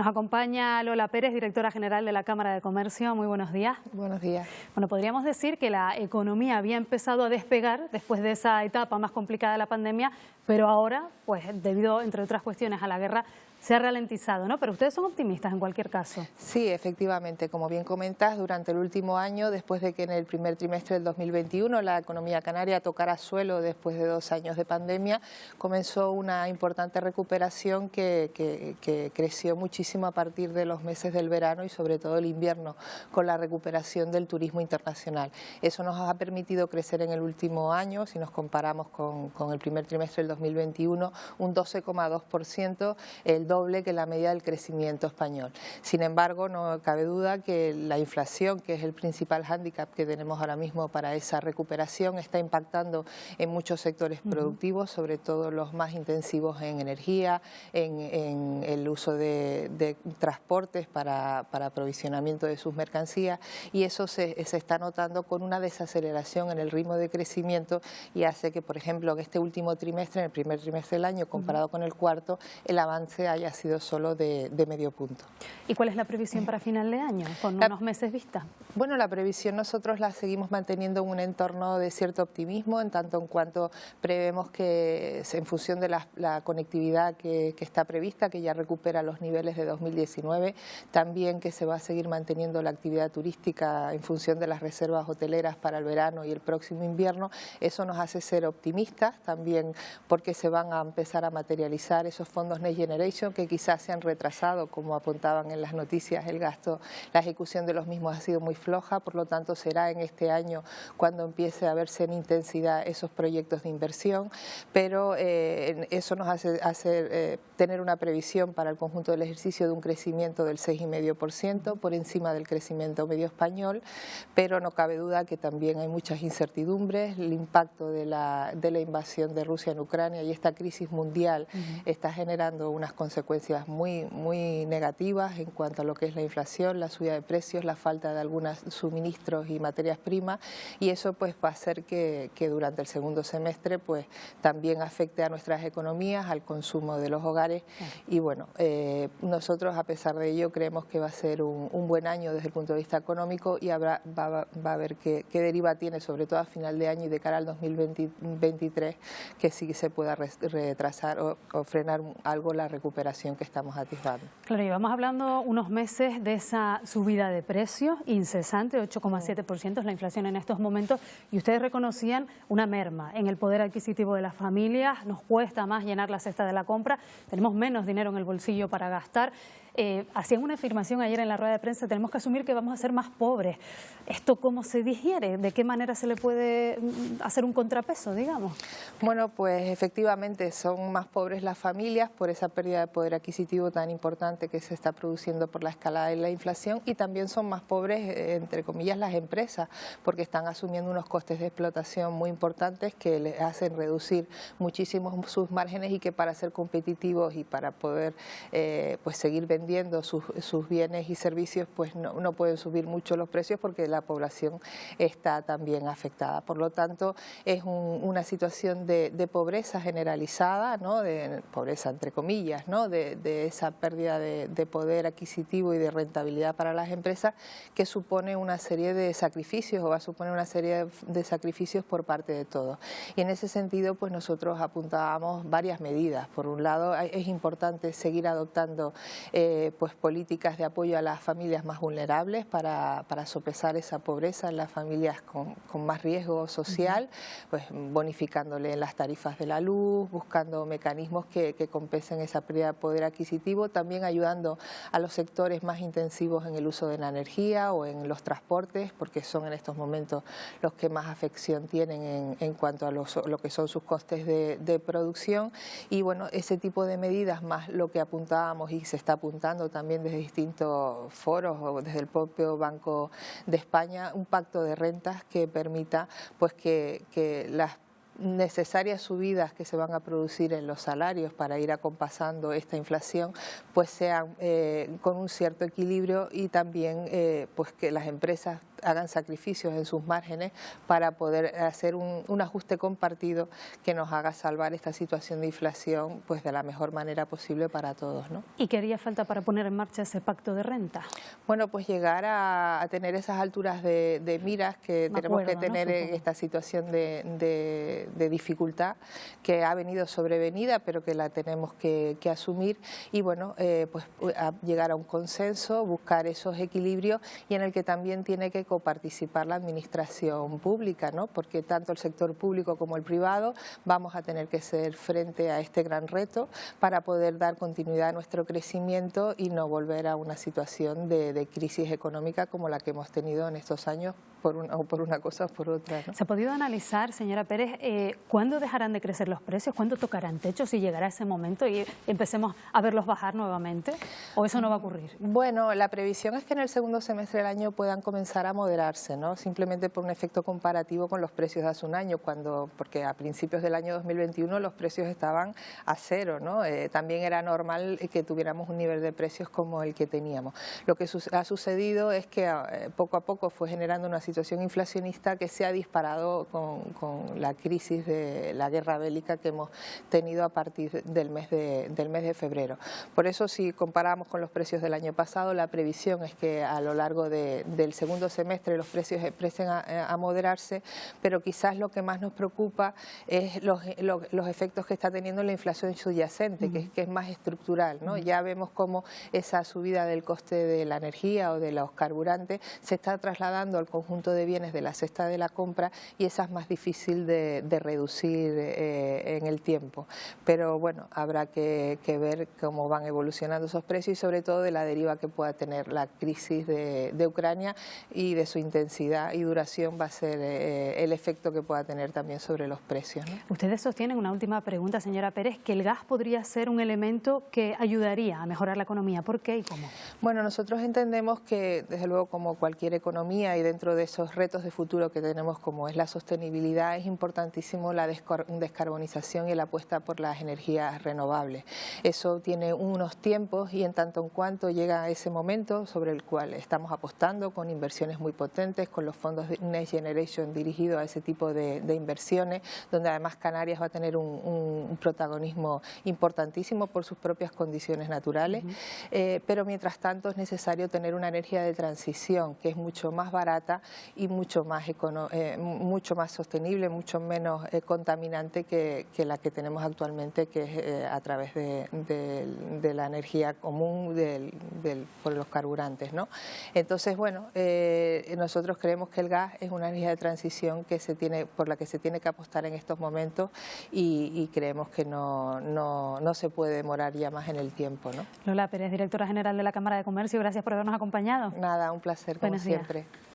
acompaña Lola Pérez, directora general de la Cámara de Comercio. Muy buenos días. Buenos días. Bueno, podríamos decir que la economía había empezado a despegar después de esa etapa más complicada de la pandemia, pero ahora, pues debido, entre otras cuestiones, a la guerra, se ha ralentizado, ¿no? Pero ustedes son optimistas en cualquier caso. Sí, efectivamente, como bien comentas, durante el último año, después de que en el primer trimestre del 2021 la economía canaria tocara suelo después de 2 años de pandemia, comenzó una importante recuperación que creció muchísimo a partir de los meses del verano y sobre todo el invierno, con la recuperación del turismo internacional. Eso nos ha permitido crecer en el último año, si nos comparamos con el primer trimestre del 2021, un 12,2%, el doble que la media del crecimiento español. Sin embargo, no cabe duda que la inflación, que es el principal hándicap que tenemos ahora mismo para esa recuperación, está impactando en muchos sectores productivos, sobre todo los más intensivos en energía, en el uso de transportes para aprovisionamiento de sus mercancías, y eso se está notando con una desaceleración en el ritmo de crecimiento y hace que, por ejemplo, en este último trimestre, en el primer trimestre del año, comparado con el cuarto, el avance haya sido solo de medio punto. ¿Y cuál es la previsión para final de año, con unos meses vista? Bueno, la previsión nosotros la seguimos manteniendo en un entorno de cierto optimismo, en tanto en cuanto prevemos que en función de la conectividad que está prevista, que ya recupera los niveles de 2019, también que se va a seguir manteniendo la actividad turística en función de las reservas hoteleras para el verano y el próximo invierno. Eso nos hace ser optimistas también, porque se van a empezar a materializar esos fondos Next Generation que quizás se han retrasado, como apuntaban en las noticias, el gasto, la ejecución de los mismos ha sido muy floja, por lo tanto será en este año cuando empiece a verse en intensidad esos proyectos de inversión, pero eso nos hace tener una previsión para el conjunto del ejercicio de un crecimiento del 6,5%, por encima del crecimiento medio español, pero no cabe duda que también hay muchas incertidumbres. El impacto de la invasión de Rusia en Ucrania y esta crisis mundial está generando unas consecuencias muy negativas en cuanto a lo que es la inflación, la subida de precios, la falta de algunos suministros y materias primas, y eso pues va a hacer que durante el segundo semestre pues también afecte a nuestras economías, al consumo de los hogares. Y bueno, nosotros a pesar de ello creemos que va a ser un buen año desde el punto de vista económico y va a ver qué deriva tiene, sobre todo a final de año y de cara al 2023, que sí se pueda retrasar o frenar algo la recuperación que estamos atisbando. Claro, llevamos hablando unos meses de esa subida de precios incesante, 8,7% es la inflación en estos momentos, y ustedes reconocían una merma en el poder adquisitivo de las familias, nos cuesta más llenar la cesta de la compra, tenemos menos dinero en el bolsillo para gastar. Hacían una afirmación ayer en la rueda de prensa, tenemos que asumir que vamos a ser más pobres. ¿Esto cómo se digiere? ¿De qué manera se le puede hacer un contrapeso, digamos? Bueno, pues efectivamente son más pobres las familias por esa pérdida de poder adquisitivo tan importante que se está produciendo por la escalada de la inflación, y también son más pobres, entre comillas, las empresas, porque están asumiendo unos costes de explotación muy importantes que les hacen reducir muchísimo sus márgenes, y que para ser competitivos y para poder pues seguir vendiendo sus bienes y servicios, pues no pueden subir mucho los precios porque la población está también afectada. Por lo tanto, es una situación de pobreza generalizada, ¿no? De pobreza entre comillas, ¿no? De esa pérdida de poder adquisitivo y de rentabilidad para las empresas, que supone una serie de sacrificios, o va a suponer una serie de sacrificios por parte de todos. Y en ese sentido, pues nosotros apuntábamos varias medidas. Por un lado, es importante seguir adoptando pues políticas de apoyo a las familias más vulnerables para sopesar esa pobreza en las familias con más riesgo social, pues bonificándole las tarifas de la luz, buscando mecanismos que compensen esa pérdida de poder adquisitivo, también ayudando a los sectores más intensivos en el uso de la energía o en los transportes, porque son en estos momentos los que más afección tienen en cuanto a lo que son sus costes de producción. Y bueno, ese tipo de medidas, más lo que apuntábamos y se está apuntando también desde distintos foros o desde el propio Banco de España, un pacto de rentas que permita pues que las necesarias subidas que se van a producir en los salarios para ir acompasando esta inflación pues sean con un cierto equilibrio, y también pues que las empresas hagan sacrificios en sus márgenes para poder hacer un ajuste compartido que nos haga salvar esta situación de inflación pues de la mejor manera posible para todos, ¿no? ¿Y qué haría falta para poner en marcha ese pacto de renta? Bueno, pues llegar a tener esas alturas de miras que tenemos que tener en esta situación de dificultad que ha venido sobrevenida, pero que la tenemos que asumir y bueno, pues llegar a un consenso, buscar esos equilibrios y en el que también tiene que coparticipar la administración pública, ¿no? Porque tanto el sector público como el privado vamos a tener que hacer frente a este gran reto para poder dar continuidad a nuestro crecimiento y no volver a una situación de crisis económica como la que hemos tenido en estos años por una cosa o por otra, ¿no? ¿Se ha podido analizar, señora Pérez, cuándo dejarán de crecer los precios, cuándo tocarán techo, si llegará ese momento y empecemos a verlos bajar nuevamente, o eso no va a ocurrir? Bueno, la previsión es que en el segundo semestre del año puedan comenzar a moderarse, ¿no? Simplemente por un efecto comparativo con los precios de hace un año, porque a principios del año 2021 los precios estaban a cero, ¿no? También era normal que tuviéramos un nivel de precios como el que teníamos. Lo que ha sucedido es que poco a poco fue generando una situación inflacionista que se ha disparado con la crisis de la guerra bélica que hemos tenido a partir del mes de febrero. Por eso, si comparamos con los precios del año pasado, la previsión es que a lo largo del segundo semestre los precios empiecen a moderarse, pero quizás lo que más nos preocupa es los efectos que está teniendo la inflación subyacente, que es más estructural, ¿no? Ya vemos cómo esa subida del coste de la energía o de los carburantes se está trasladando al conjunto de bienes de la cesta de la compra y esa es más difícil de reducir en el tiempo. Pero bueno, habrá que ver cómo van evolucionando esos precios y sobre todo de la deriva que pueda tener la crisis de Ucrania y de su intensidad y duración va a ser el efecto que pueda tener también sobre los precios, ¿no? Ustedes sostienen, una última pregunta, señora Pérez, que el gas podría ser un elemento que ayudaría a mejorar la economía. ¿Por qué y cómo? Bueno, nosotros entendemos que desde luego como cualquier economía y dentro de esos retos de futuro que tenemos como es la sostenibilidad, es importantísimo la descarbonización y la apuesta por las energías renovables. Eso tiene unos tiempos y en tanto en cuanto llega ese momento sobre el cual estamos apostando con inversiones muy potentes, con los fondos de Next Generation dirigidos a ese tipo de inversiones, donde además Canarias va a tener un protagonismo importantísimo por sus propias condiciones naturales, pero mientras tanto es necesario tener una energía de transición que es mucho más barata y mucho más sostenible, mucho menos contaminante que la que tenemos actualmente, que es a través de la energía común por los carburantes, ¿no? Entonces, bueno, nosotros creemos que el gas es una energía de transición por la que se tiene que apostar en estos momentos y creemos que no se puede demorar ya más en el tiempo, ¿no? Lola Pérez, directora general de la Cámara de Comercio, gracias por habernos acompañado. Nada, un placer como siempre.